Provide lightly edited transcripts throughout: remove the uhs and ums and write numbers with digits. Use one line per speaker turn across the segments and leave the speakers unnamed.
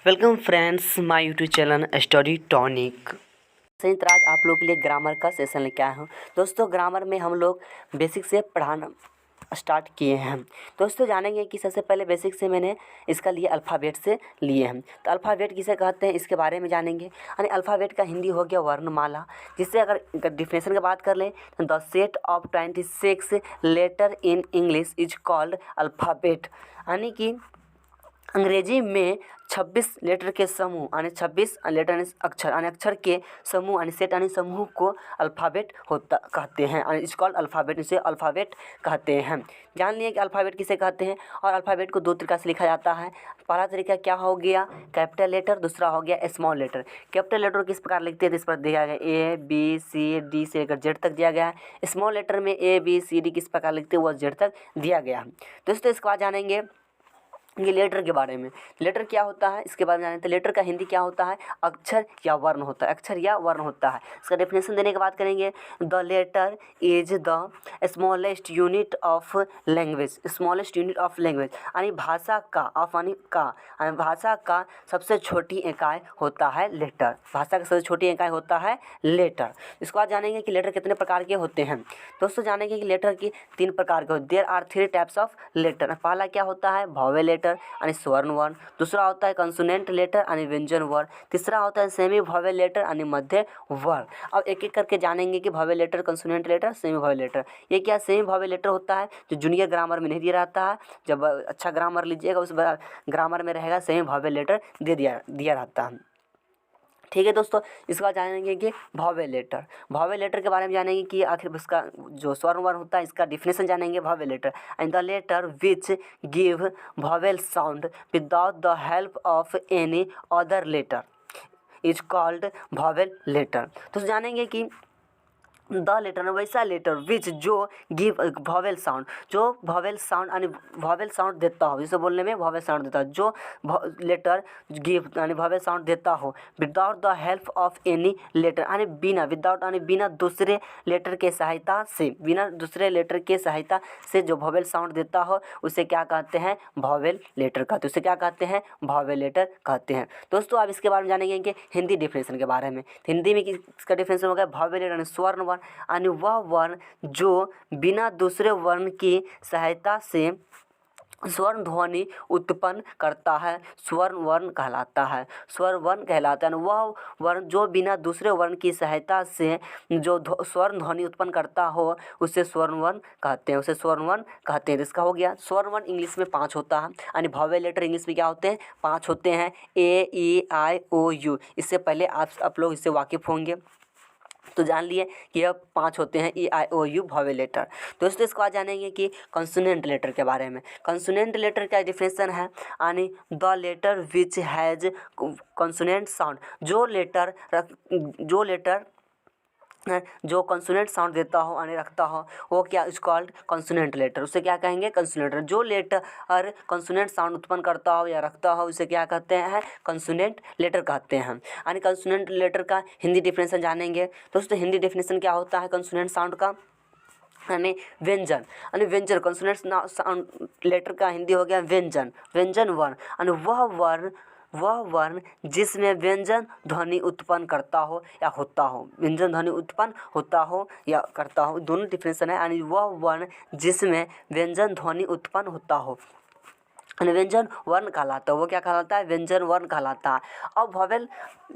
Welcome friends my YouTube channel study tonic. संयुक्त आज आप लोग के लिए ग्रामर का सेशन लेके आया हूँ। दोस्तों ग्रामर में हम लोग बेसिक से पढ़ाना स्टार्ट किए हैं। दोस्तों जानेंगे कि सबसे पहले बेसिक से मैंने इसका लिए अल्फ़ाबेट से लिए हैं। तो अल्फ़ाबेट किसे कहते हैं इसके बारे में जानेंगे। यानी अल्फ़ाबेट का हिंदी हो गया वर्णमाला, जिससे अगर डिफिनेशन की बात कर लें तो the set of 26 letter in English is called alphabet. यानी कि अंग्रेजी में 26 लेटर के समूह यानी 26 लेटर यानी अक्षर यानी अक्षर के समूह यानी सेट यानी समूह को अल्फ़ाबेट होता कहते हैं। यानी इस कॉल्ड अल्फ़ाबेट, इसे अल्फ़ाबेट कहते हैं। जान लिए कि अल्फ़ाबेट किसे कहते हैं। और अल्फ़ाबेट को दो तरीक़ा से लिखा जाता है। पहला तरीका क्या हो गया कैपिटल लेटर, दूसरा हो गया स्मॉल लेटर। कैपिटल लेटर किस प्रकार लिखते हैं तो इस पर दिया गया ए बी सी डी से लेकर जेड तक दिया गया है। स्मॉल लेटर में ए बी सी डी किस प्रकार लिखते हैं वह जेड तक दिया गया है। दोस्तों इसके बाद जानेंगे ये लेटर के बारे में। लेटर क्या होता है इसके बारे में जानें तो लेटर का हिंदी क्या होता है, अक्षर या वर्ण होता है। अक्षर या वर्ण होता है। इसका डेफिनेशन देने की बात करेंगे, the letter is the smallest unit of language. Smallest unit of language यानी भाषा का यानी भाषा का सबसे छोटी इकाई होता है लेटर। भाषा का सबसे छोटी इकाई होता है लेटर। इसके बाद जानेंगे कि लेटर कितने प्रकार के होते हैं। दोस्तों जानेंगे कि लेटर की 3 प्रकार के होते हैं। There are 3 types of letter. पहला क्या होता है वॉवेल लेटर यानी स्वर्ण वर्ण, दूसरा होता है कंसोनेंट लेटर यानी व्यंजन वर्ण, तीसरा होता है सेमी वॉवेल लेटर यानी मध्य वर्ण। अब एक एक करके जानेंगे कि vowel letter, consonant letter, semi vowel letter. ये क्या सेमी वॉवेल लेटर होता है जो जूनियर ग्रामर में नहीं दिया रहता है। जब अच्छा ग्रामर लीजिएगा उस ग्रामर में रहेगा सेमी वॉवेल लेटर दिया रहता है। ठीक है दोस्तों, इसके बाद जानेंगे कि वॉवेल लेटर। वॉवेल लेटर के बारे में जानेंगे कि आखिर उसका जो स्वर्ण वर्ण होता है इसका डिफिनेशन जानेंगे। Vowel letter and the letter which give vowel sound without the help of any other letter is called vowel letter. तो जानेंगे कि द लेटर वैसा लेटर विच जो गिव वॉवेल साउंड, जो वॉवेल साउंड यानी वॉवेल साउंड देता हो, जिसे बोलने में वॉवेल साउंड देता है, जो लेटर गिव यानी वॉवेल साउंड देता हो without the help of any letter यानी बिना, विदाउट यानी बिना दूसरे लेटर के सहायता से, बिना दूसरे लेटर के सहायता से जो वॉवेल साउंड देता हो उसे क्या कहते हैं वॉवेल लेटर कहते हैं। उसे क्या कहते हैं वॉवेल लेटर कहते हैं। दोस्तों अब इसके बारे में जानेंगे कि हिंदी डिफिनेशन के बारे में। हिंदी में इसका डिफिनेशन हो गया वॉवेल लेटर यानी स्वर्ण वर्ण यानी वह वर्ण जो बिना दूसरे वर्ण की सहायता से स्वर्ण ध्वनि उत्पन्न करता है, स्वर्ण वर्ण कहलाता है। स्वर्ण वर्ण कहलाता है वह वर्ण जो बिना दूसरे वर्ण की सहायता से जो स्वर्ण ध्वनि उत्पन्न करता हो उसे स्वर्ण वर्ण कहते हैं, उसे स्वर्ण वर्ण कहते हैं। इसका हो गया स्वर्ण वर्ण इंग्लिश में 5 होता है यानी वॉवेल लेटर इंग्लिश में क्या होते हैं 5 होते हैं, ए ई आई ओ यू। इससे पहले आप लोग इससे वाकिफ़ होंगे तो जान लिए कि यह 5 होते हैं ई आई ओ यू वॉवेल लेटर। दोस्तों इसके बाद जानेंगे कि कंसोनेंट लेटर के बारे में। कंसोनेंट लेटर का डिफिनेशन है यानी the letter which has consonant sound, जो लेटर जो कंसोनेंट साउंड देता हो यानी रखता हो वो क्या इज कॉल्ड कंसोनेंट लेटर। उसे क्या कहेंगे कंसोनेंट लेटर। जो लेटर कंसोनेंट साउंड उत्पन्न करता हो या रखता हो उसे क्या कहते हैं कंसोनेंट लेटर कहते हैं। यानी कंसोनेंट लेटर का हिंदी डिफिनेशन जानेंगे। दोस्तों हिंदी डिफिनेशन क्या होता है कंसोनेंट साउंड का यानी व्यंजन, यानी व्यंजन। कंसोनेंट साउंड लेटर का हिंदी हो गया व्यंजन, व्यंजन वर्ण यानी वह वर्ण जिसमें व्यंजन ध्वनि उत्पन्न करता हो या होता हो, व्यंजन ध्वनि उत्पन्न होता हो या करता हो, दोनों डिफिनेशन है। यानी वह वर्ण जिसमें व्यंजन ध्वनि उत्पन्न होता हो व्यंजन वर्ण कहलाता है। वो क्या कहलाता है व्यंजन वर्ण कहलाता है। अब वॉवेल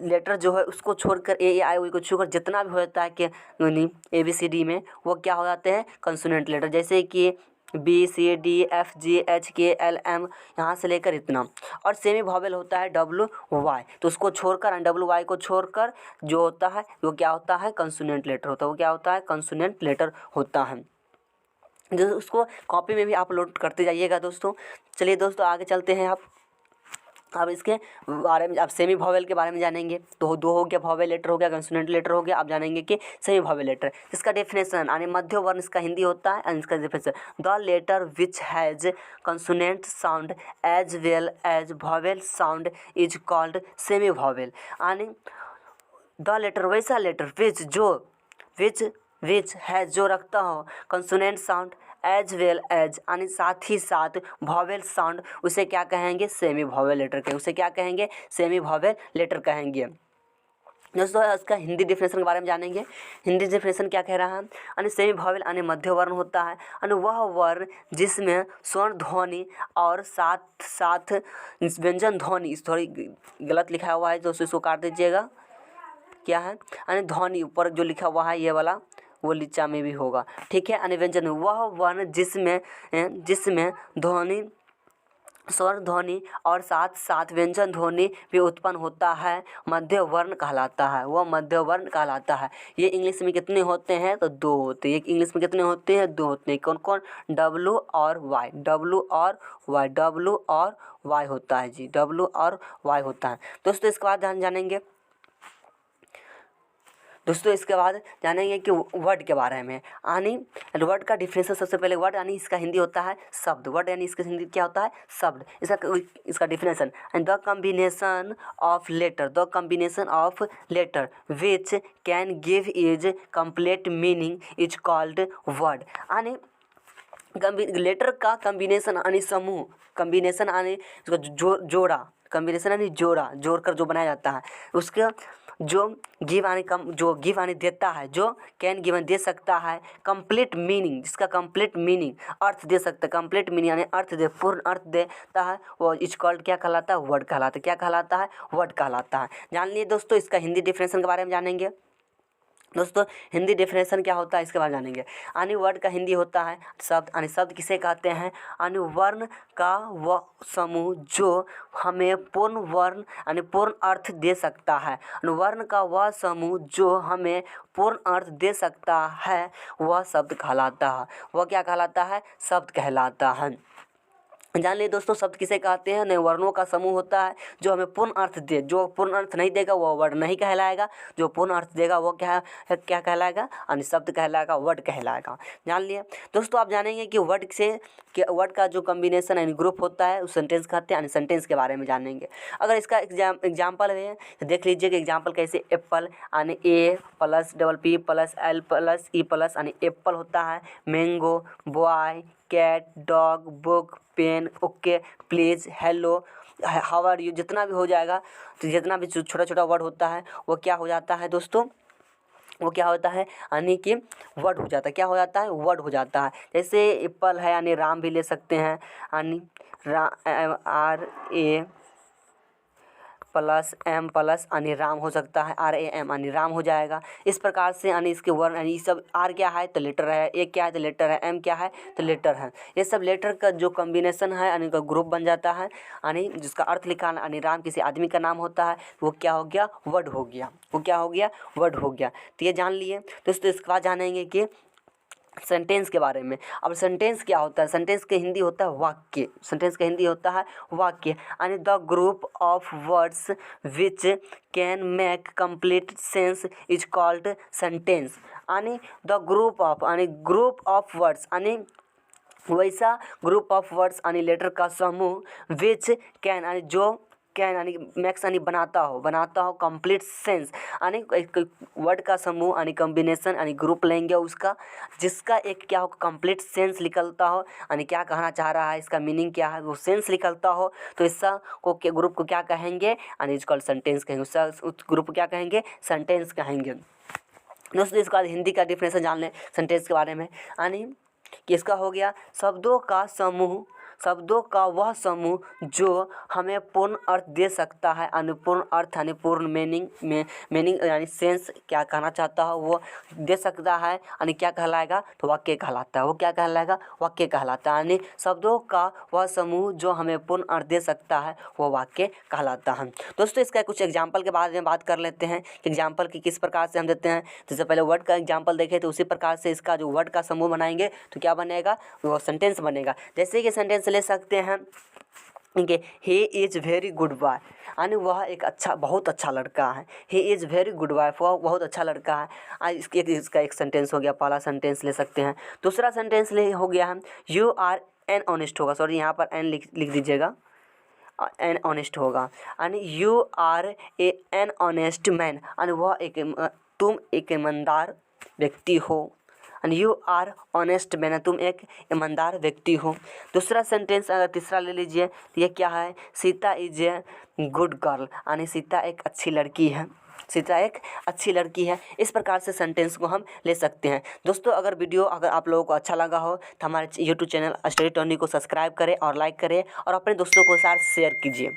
लेटर जो है उसको छोड़कर ए आई ओ को छोड़कर जितना भी होता है कि यानी ए बी सी डी में वो क्या हो जाते हैं कंसोनेंट लेटर। जैसे कि B C D F G H K L M यहाँ से लेकर इतना। और सेमी वॉवेल होता है डब्ल्यू वाई, तो उसको छोड़कर डब्ल्यू वाई को छोड़कर जो होता है वो क्या होता है कंसोनेंट लेटर होता है। वो क्या होता है कंसोनेंट लेटर होता है। जो उसको कॉपी में भी अपलोड करते जाइएगा दोस्तों। चलिए दोस्तों आगे चलते हैं। अब इसके बारे में अब सेमी वॉवेल के बारे में जानेंगे। तो दो हो गया वॉवेल लेटर हो गया, कंसोनेंट लेटर हो गया। अब जानेंगे कि सेमी वॉवेल लेटर, इसका डेफिनेशन यानी मध्य वर्ण इसका हिंदी होता है। एंड इसका definition the letter which has consonant sound as well as vowel sound is called semi vowel. यानी द लेटर वैसा लेटर विच है जो रखता हो consonant sound as well as यानी साथ ही साथ वॉवेल साउंड, उसे क्या कहेंगे, सेमी वॉवेल लेटर कहेंगे। उसे क्या कहेंगे, सेमी वॉवेल लेटर कहेंगे। दोस्तों इसका हिंदी डिफिनेशन के बारे में जानेंगे। हिंदी डिफिनेशन क्या कह रहा है, यानी सेमी वॉवेल यानी मध्य वर्ण होता है, यानी वह वर्ण जिसमें स्वर्ण ध्वनि और साथ साथ व्यंजन ध्वनि, इस थोड़ी गलत लिखा हुआ है तो इसको काट दीजिएगा, क्या है, यानी ध्वनि ऊपर जो लिखा हुआ है ये वाला वो लीचा में भी होगा, ठीक है। यानी व्यंजन वह वर्ण जिसमें जिसमें ध्वनि, स्वर ध्वनि और साथ साथ व्यंजन ध्वनि भी उत्पन्न होता है, मध्य वर्ण कहलाता है, वह मध्य वर्ण कहलाता है। ये इंग्लिश में कितने होते हैं, तो 2 होते हैं। इंग्लिश में कितने होते हैं, 2 होते हैं। कौन कौन, डब्लू और वाई, डब्लू और वाई, डब्लू और वाई होता है जी, डब्लू और वाई होता है। दोस्तों इसके बाद जानेंगे, दोस्तों इसके बाद जानेंगे कि वर्ड के बारे में, यानी वर्ड का डिफिनेशन। सबसे पहले वर्ड यानी इसका हिंदी होता है शब्द, वर्ड यानी इसका हिंदी क्या होता है, शब्द। इसका definition, and the combination of letter, the combination of letter which can give is complete meaning is called word. यानी लेटर का कम्बिनेशन यानी समूह, कम्बिनेशन यानी जोड़ा, कम्बिनेशन यानी जोड़ा, जोड़ कर जो बनाया जाता है, उसका जो गिव यानी जो गिव यानी देता है, जो कैन गिवन दे सकता है, कंप्लीट मीनिंग, जिसका कंप्लीट मीनिंग अर्थ दे सकता है, कंप्लीट मीनिंग यानी अर्थ दे, पूर्ण अर्थ देता है, वो इज कॉल्ड क्या कहलाता है, वर्ड कहलाता है। क्या कहलाता है, वर्ड कहलाता है। जान लिए दोस्तों इसका हिंदी डिफिनेशन के बारे में जानेंगे। दोस्तों हिंदी डिफिनेशन क्या होता है इसके बारे में जानेंगे। यानी वर्ड का हिंदी होता है शब्द, यानी शब्द किसे कहते हैं, यानी वर्ण का वह समूह जो हमें पूर्ण वर्ण यानी पूर्ण अर्थ दे सकता है, वर्ण का वह समूह जो हमें पूर्ण अर्थ दे सकता है, वह शब्द कहलाता है। वह क्या कहलाता है, शब्द कहलाता है। जान लिए दोस्तों शब्द किसे कहते हैं, नए वर्णों का समूह होता है जो हमें पूर्ण अर्थ दे। जो पूर्ण अर्थ नहीं देगा वो वर्ड नहीं कहलाएगा, जो पूर्ण अर्थ देगा वो क्या कहलाएगा, यानी शब्द कहलाएगा, वर्ड कहलाएगा। जान लिए दोस्तों। आप जानेंगे कि वर्ड का जो कम्बिनेशन यानी ग्रुप होता है उस सेंटेंस कहते हैं, यानी सेंटेंस के बारे में जानेंगे। अगर इसका एग्जाम्पल है तो देख लीजिए कि एग्जाम्पल कैसे, एप्पल यानी A plus double P plus L plus E plus यानी एप्पल होता है, mango, boy, cat, dog, book, pen, okay, please, hello, how are you, जितना भी हो जाएगा, तो जितना भी छोटा छोटा वर्ड होता है वो क्या हो जाता है दोस्तों, वो क्या होता है, यानी कि वर्ड हो जाता है। क्या हो जाता है, वर्ड हो जाता है। जैसे एप्पल है यानी राम भी ले सकते हैं, यानी RA प्लस M प्लस यानी राम हो सकता है, RAM यानी राम हो जाएगा। इस प्रकार से यानी इसके वर्ण यानी सब R क्या है तो लेटर है, A क्या है तो लेटर है, M क्या है तो लेटर है। ये सब लेटर का जो कम्बिनेशन है यानी का ग्रुप बन जाता है, यानी जिसका अर्थ लिखा यानी राम किसी आदमी का नाम होता है, वो क्या हो गया, वर्ड हो गया। वो क्या हो गया, वर्ड हो गया। तो ये जान लिए दोस्तों। इसके बाद जानेंगे कि सेंटेंस के बारे में। अब सेंटेंस क्या होता है, सेंटेंस के हिंदी होता है वाक्य। सेंटेंस का हिंदी होता है वाक्य, यानी the group of words which can make complete sense is called sentence. यानी द ग्रुप ऑफ यानी ग्रुप ऑफ वर्ड्स यानी वैसा ग्रुप ऑफ वर्ड्स यानी लेटर का समूह विच कैन यानी जो कैन यानी मैक्स यानी बनाता हो कंप्लीट सेंस यानी एक वर्ड का समूह यानी कॉम्बिनेशन यानी ग्रुप लेंगे उसका, जिसका एक क्या हो कंप्लीट सेंस निकलता हो, यानी क्या कहना चाह रहा है, इसका मीनिंग क्या है, वो सेंस निकलता हो, तो इसका को के ग्रुप को क्या कहेंगे, यानी इसको सेंटेंस कहेंगे। उस ग्रुप को क्या कहेंगे, सेंटेंस कहेंगे। दोस्तों इसके बाद हिंदी का डिफिनेशन जान लें सेंटेंस के बारे में। यानी कि इसका हो गया शब्दों का समूह, शब्दों का वह समूह जो हमें पूर्ण अर्थ दे सकता है, अनुपूर्ण अर्थ यानी पूर्ण मीनिंग यानी सेंस क्या कहना चाहता हो वो दे सकता है, यानी क्या कहलाएगा तो वाक्य कहलाता है। वो क्या कहलाएगा, वाक्य कहलाता है। यानी शब्दों का वह समूह जो हमें पूर्ण अर्थ दे सकता है वो वाक्य कहलाता है। दोस्तों इसका कुछ एग्जाम्पल के बारे में बात कर लेते हैं कि एग्जाम्पल की किस प्रकार से हम देते हैं। जैसे पहले वर्ड का एग्जाम्पल देखें तो उसी प्रकार से इसका जो वर्ड का समूह बनाएंगे तो क्या बनेगा, वो सेंटेंस बनेगा। जैसे कि सेंटेंस ले सकते हैं कि he is very good boy, यानी वह एक अच्छा बहुत अच्छा लड़का है। He is very good boy, वह बहुत अच्छा लड़का है। इसका एक सेंटेंस हो गया, पहला सेंटेंस ले सकते हैं। दूसरा सेंटेंस ले हो गया है यू आर एन ऑनेस्ट होगा, सॉरी यहाँ पर एन लिख दीजिएगा, एन ऑनेस्ट होगा, यानी you are an honest man, यानी वह तुम एक ईमानदार व्यक्ति हो, and you are honest man, तुम एक ईमानदार व्यक्ति हो। दूसरा सेंटेंस अगर तीसरा ले लीजिए तो ये क्या है, Sita is a good girl, यानी सीता एक अच्छी लड़की है, सीता एक अच्छी लड़की है। इस प्रकार से सेंटेंस को हम ले सकते हैं। दोस्तों अगर आप लोगों को अच्छा लगा हो तो हमारे यूट्यूब चैनल स्टडी टॉनिक को सब्सक्राइब करें और लाइक करें और अपने दोस्तों के साथ शेयर कीजिए।